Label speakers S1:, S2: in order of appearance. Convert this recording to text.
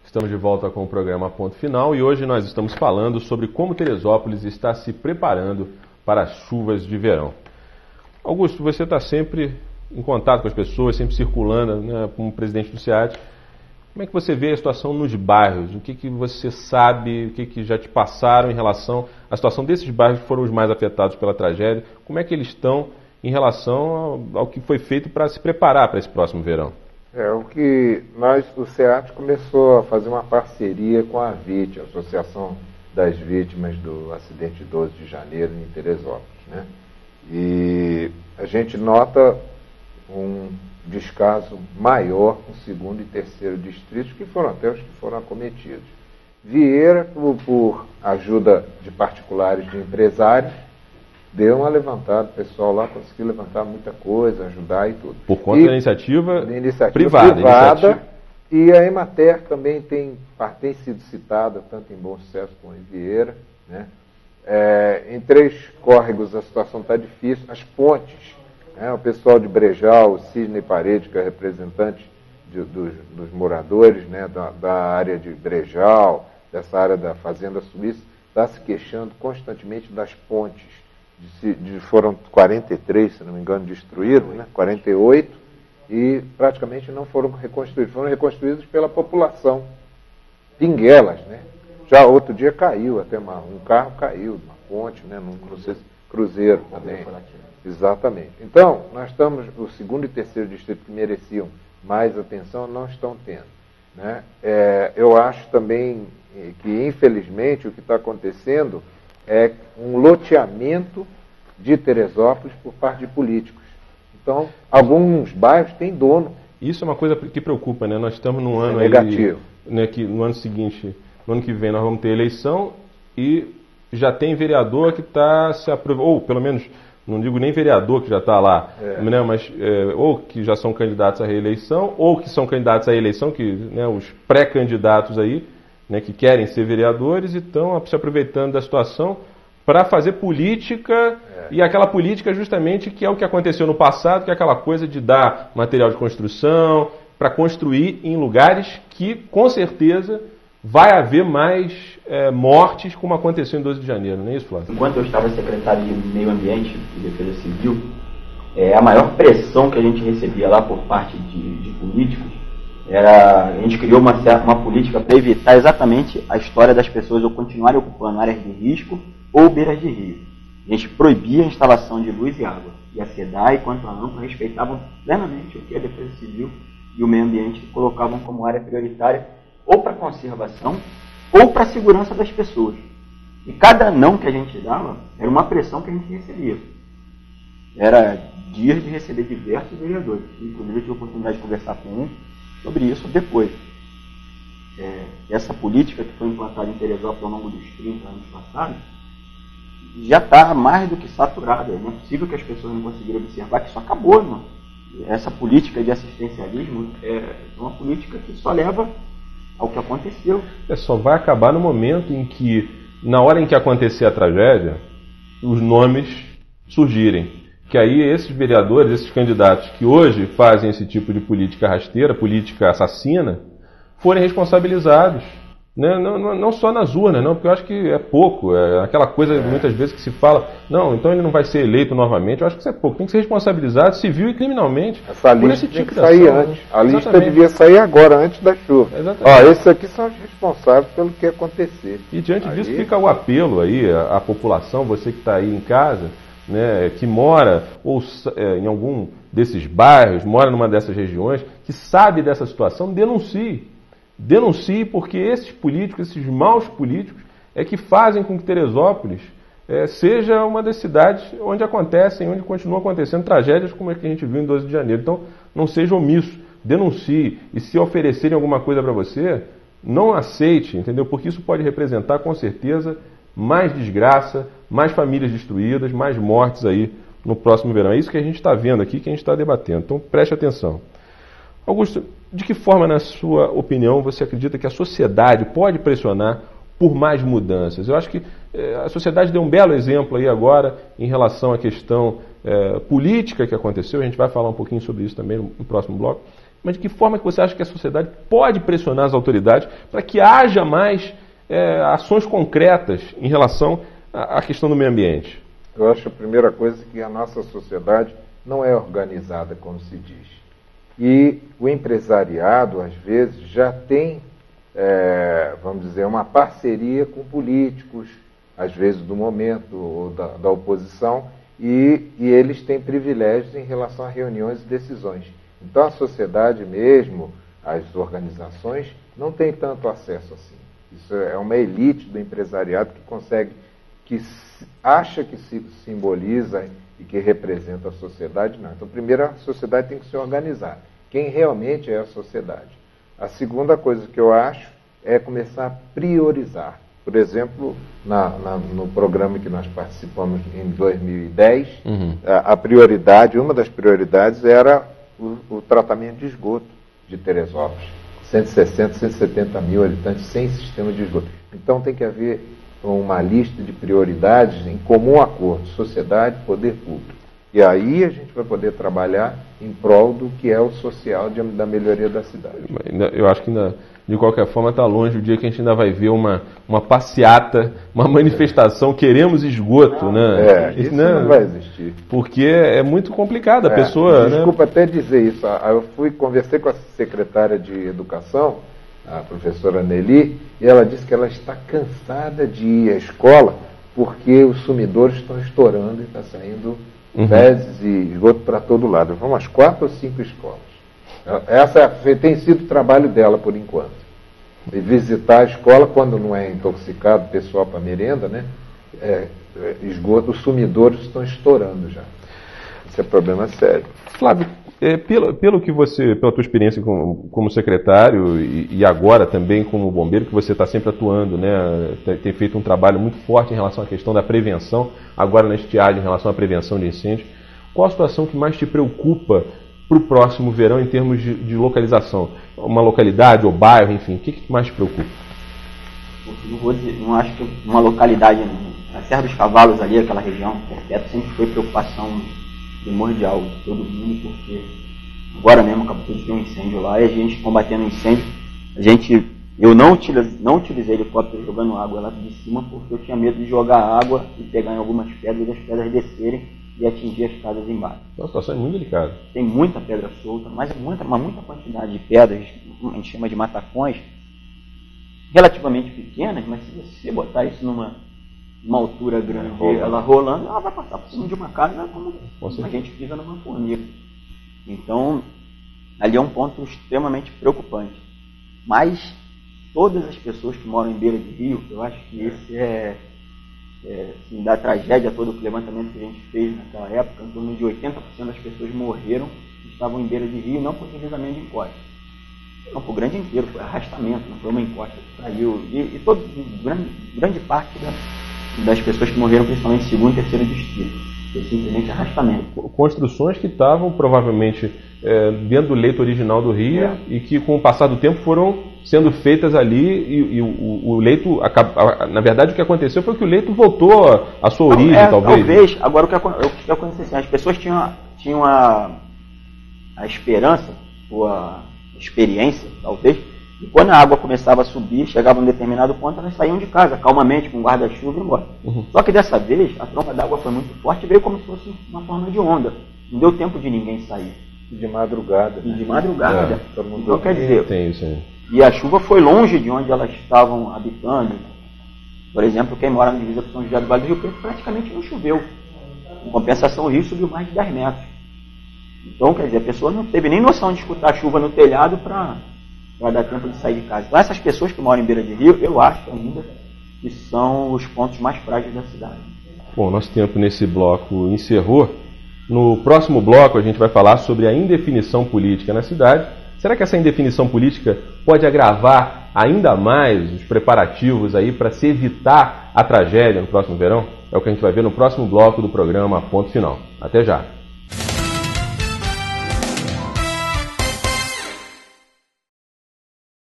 S1: Estamos de volta com o programa Ponto Final e hoje nós estamos falando sobre como Teresópolis está se preparando para as chuvas de verão. Augusto, você está sempre em contato com as pessoas, sempre circulando, né, como presidente do SEAD. Como é que você vê a situação nos bairros? O que você sabe, o que já te passaram em relação à situação desses bairros que foram os mais afetados pela tragédia? Como é que eles estão em relação ao que foi feito para se preparar para esse próximo verão?
S2: O SEAD começou a fazer uma parceria com a AVIT, a Associação das Vítimas do Acidente de 12 de Janeiro em Teresópolis, né? E a gente nota um descaso maior com o segundo e terceiro distritos, que foram até os que foram acometidos. Vieira, por ajuda de particulares, de empresários, deu uma levantada, o pessoal lá conseguiu levantar muita coisa, ajudar e tudo.
S1: Por conta da iniciativa privada.
S2: E a Emater também tem sido citada, tanto em Bom Sucesso como em Vieira, né? Em Três Córregos a situação está difícil, as pontes, né? O pessoal de Brejal, o Sidney Parede, que é representante dos moradores, né? da área de Brejal, dessa área da Fazenda Suíça, está se queixando constantemente das pontes. Foram 43, se não me engano, destruídos, né? 48, e praticamente não foram reconstruídos. Foram reconstruídos pela população. Pinguelas, né? Já outro dia caiu, até um carro caiu, uma ponte, né? Num cruzeiro também. Exatamente. Então, nós estamos, o segundo e terceiro distrito que mereciam mais atenção, não estão tendo, né? Eu acho também que, infelizmente, o que está acontecendo é um loteamento de Teresópolis por parte de políticos. Então, alguns bairros têm dono.
S1: Isso é uma coisa que preocupa, né? Nós estamos num ano
S2: negativo.
S1: Né, que no ano seguinte, no ano que vem, nós vamos ter eleição e já tem vereador que está se aproveitando, ou pelo menos, não digo nem vereador que já está lá, né, mas ou que já são candidatos à reeleição, ou que são candidatos à eleição, que, né, os pré-candidatos aí, né, que querem ser vereadores e estão se aproveitando da situação para fazer política, e aquela política justamente que é o que aconteceu no passado, que é aquela coisa de dar material de construção, para construir em lugares que, com certeza, vai haver mais mortes, como aconteceu em 12 de janeiro, não é isso, Flávio?
S3: Enquanto eu estava secretário de Meio Ambiente e Defesa Civil, a maior pressão que a gente recebia lá por parte de políticos a gente criou uma política para evitar exatamente a história das pessoas ou continuarem ocupando áreas de risco ou beiras de rio. A gente proibia a instalação de luz e água. E a SEDAI, quanto a AMPA, respeitavam plenamente o que a Defesa Civil e o Meio Ambiente colocavam como área prioritária ou para conservação ou para a segurança das pessoas. E cada não que a gente dava era uma pressão que a gente recebia. Era dias de receber diversos vereadores. Inclusive eu tive a oportunidade de conversar com um sobre isso depois. Essa política que foi implantada em Teresópolis ao longo dos 30 anos passados já está mais do que saturada. Não é possível que as pessoas não conseguiram observar que isso acabou, não. Essa política de assistencialismo é uma política que só leva ao que aconteceu.
S1: Só vai acabar no momento em que, na hora em que acontecer a tragédia, os nomes surgirem. Que aí esses vereadores, esses candidatos que hoje fazem esse tipo de política rasteira, política assassina, forem responsabilizados. Né? Não só nas urnas, não, porque eu acho que é pouco. É aquela coisa muitas vezes que se fala, não, então ele não vai ser eleito novamente. Eu acho que isso é pouco. Tem que ser responsabilizado civil e criminalmente.
S2: Essa lista tem que sair antes. A lista devia sair agora, antes da chuva. Esses aqui são os responsáveis pelo que acontecer.
S1: E diante disso fica o apelo aí à população, você que está aí em casa, né, que mora ou em algum desses bairros, mora numa dessas regiões, que sabe dessa situação, denuncie. Denuncie, porque esses políticos, esses maus políticos, é que fazem com que Teresópolis seja uma das cidades onde continuam acontecendo tragédias como a que a gente viu em 12 de janeiro. Então, não seja omisso, denuncie. E se oferecerem alguma coisa para você, não aceite, entendeu? Porque isso pode representar, com certeza, mais desgraça, mais famílias destruídas, mais mortes aí no próximo verão. É isso que a gente está vendo aqui, que a gente está debatendo. Então, preste atenção. Augusto, de que forma, na sua opinião, você acredita que a sociedade pode pressionar por mais mudanças? Eu acho que a sociedade deu um belo exemplo aí agora em relação à questão política que aconteceu, a gente vai falar um pouquinho sobre isso também no próximo bloco, mas de que forma que você acha que a sociedade pode pressionar as autoridades para que haja mais ações concretas em relação à questão do meio ambiente?
S2: Eu acho a primeira coisa que a nossa sociedade não é organizada, como se diz. E o empresariado, às vezes, já tem, vamos dizer, uma parceria com políticos, às vezes do momento ou da oposição, e eles têm privilégios em relação a reuniões e decisões. Então a sociedade mesmo, as organizações, não tem tanto acesso assim. Isso é uma elite do empresariado que consegue, que acha que se simboliza e que representa a sociedade, não. Então primeiro a sociedade tem que se organizar. Quem realmente é a sociedade. A segunda coisa que eu acho é começar a priorizar. Por exemplo, no programa que nós participamos em 2010, a prioridade, uma das prioridades era o tratamento de esgoto de Teresópolis. 160, 170 mil habitantes sem sistema de esgoto. Então tem que haver uma lista de prioridades em comum acordo, sociedade, poder público. E aí a gente vai poder trabalhar em prol do que é o social da melhoria da cidade.
S1: Eu acho que ainda, de qualquer forma, está longe o dia que a gente ainda vai ver uma passeata, uma manifestação, queremos esgoto,
S2: não,
S1: né?
S2: Isso não vai existir.
S1: Porque é muito complicado a pessoa...
S2: Desculpa até dizer isso. Eu conversei com a secretária de Educação, a professora Nelly, e ela disse que ela está cansada de ir à escola porque os sumidouros estão estourando e está saindo fezes e esgoto para todo lado. Vão umas 4 ou 5 escolas. Essa tem sido o trabalho dela por enquanto. E visitar a escola quando não é intoxicado, pessoal para merenda, né? Esgoto, os sumidouros estão estourando já. Esse é problema sério.
S1: Flávio, pelo que você, pela tua experiência como secretário e agora também como bombeiro, que você está sempre atuando, né? Tem feito um trabalho muito forte em relação à questão da prevenção, agora na estiagem em relação à prevenção de incêndios. Qual a situação que mais te preocupa para o próximo verão em termos de localização? Uma localidade ou bairro, enfim, o que mais te preocupa?
S3: Não acho que uma localidade, a Serra dos Cavalos ali, aquela região, perto, sempre foi preocupação primordial de todo mundo, porque agora mesmo acabou de ter um incêndio lá e a gente combatendo o incêndio, eu não utilizei helicóptero jogando água lá de cima porque eu tinha medo de jogar água e pegar em algumas pedras e as pedras descerem e atingir as casas embaixo.
S1: Então a situação é muito delicada.
S3: Tem muita pedra solta, mas muita quantidade de pedras, a gente chama de matacões, relativamente pequenas, mas se você botar isso numa altura grande, ela rolando, ela vai passar por cima de uma casa como a gente pisa numa formiga. Então, ali é um ponto extremamente preocupante. Mas todas as pessoas que moram em beira de rio, eu acho que esse assim, da tragédia toda, o levantamento que a gente fez naquela época, em torno de 80% das pessoas morreram que estavam em beira de rio, não por deslizamento de encosta. Não, por grande inteiro, foi arrastamento, não foi uma encosta que caiu. E grande parte das pessoas que morreram, principalmente segundo e terceiro distrito, foi simplesmente arrastamento.
S1: Construções que estavam provavelmente dentro do leito original do rio e que com o passar do tempo foram sendo feitas ali e o leito, na verdade o que aconteceu foi que o leito voltou à sua origem, talvez.
S3: Talvez, agora o que aconteceu assim, as pessoas tinham a esperança, ou a experiência, talvez, e quando a água começava a subir, chegava a um determinado ponto, elas saíam de casa, calmamente, com guarda-chuva e embora. Só que dessa vez, a tromba d'água foi muito forte e veio como se fosse uma forma de onda. Não deu tempo de ninguém sair.
S2: E de madrugada.
S3: E de madrugada. Então, quer dizer,
S1: tem isso aí.
S3: E a chuva foi longe de onde elas estavam habitando. Por exemplo, quem mora na divisa com São José do Vale do Rio Preto praticamente não choveu. Em compensação, o rio subiu mais de 10 metros. Então, quer dizer, a pessoa não teve nem noção de escutar a chuva no telhado para dar tempo de sair de casa. Então, essas pessoas que moram em beira de rio, eu acho ainda que são os pontos mais frágeis da cidade.
S1: Bom, nosso tempo nesse bloco encerrou. No próximo bloco, a gente vai falar sobre a indefinição política na cidade. Será que essa indefinição política pode agravar ainda mais os preparativos aí para se evitar a tragédia no próximo verão? É o que a gente vai ver no próximo bloco do programa Ponto Final. Até já!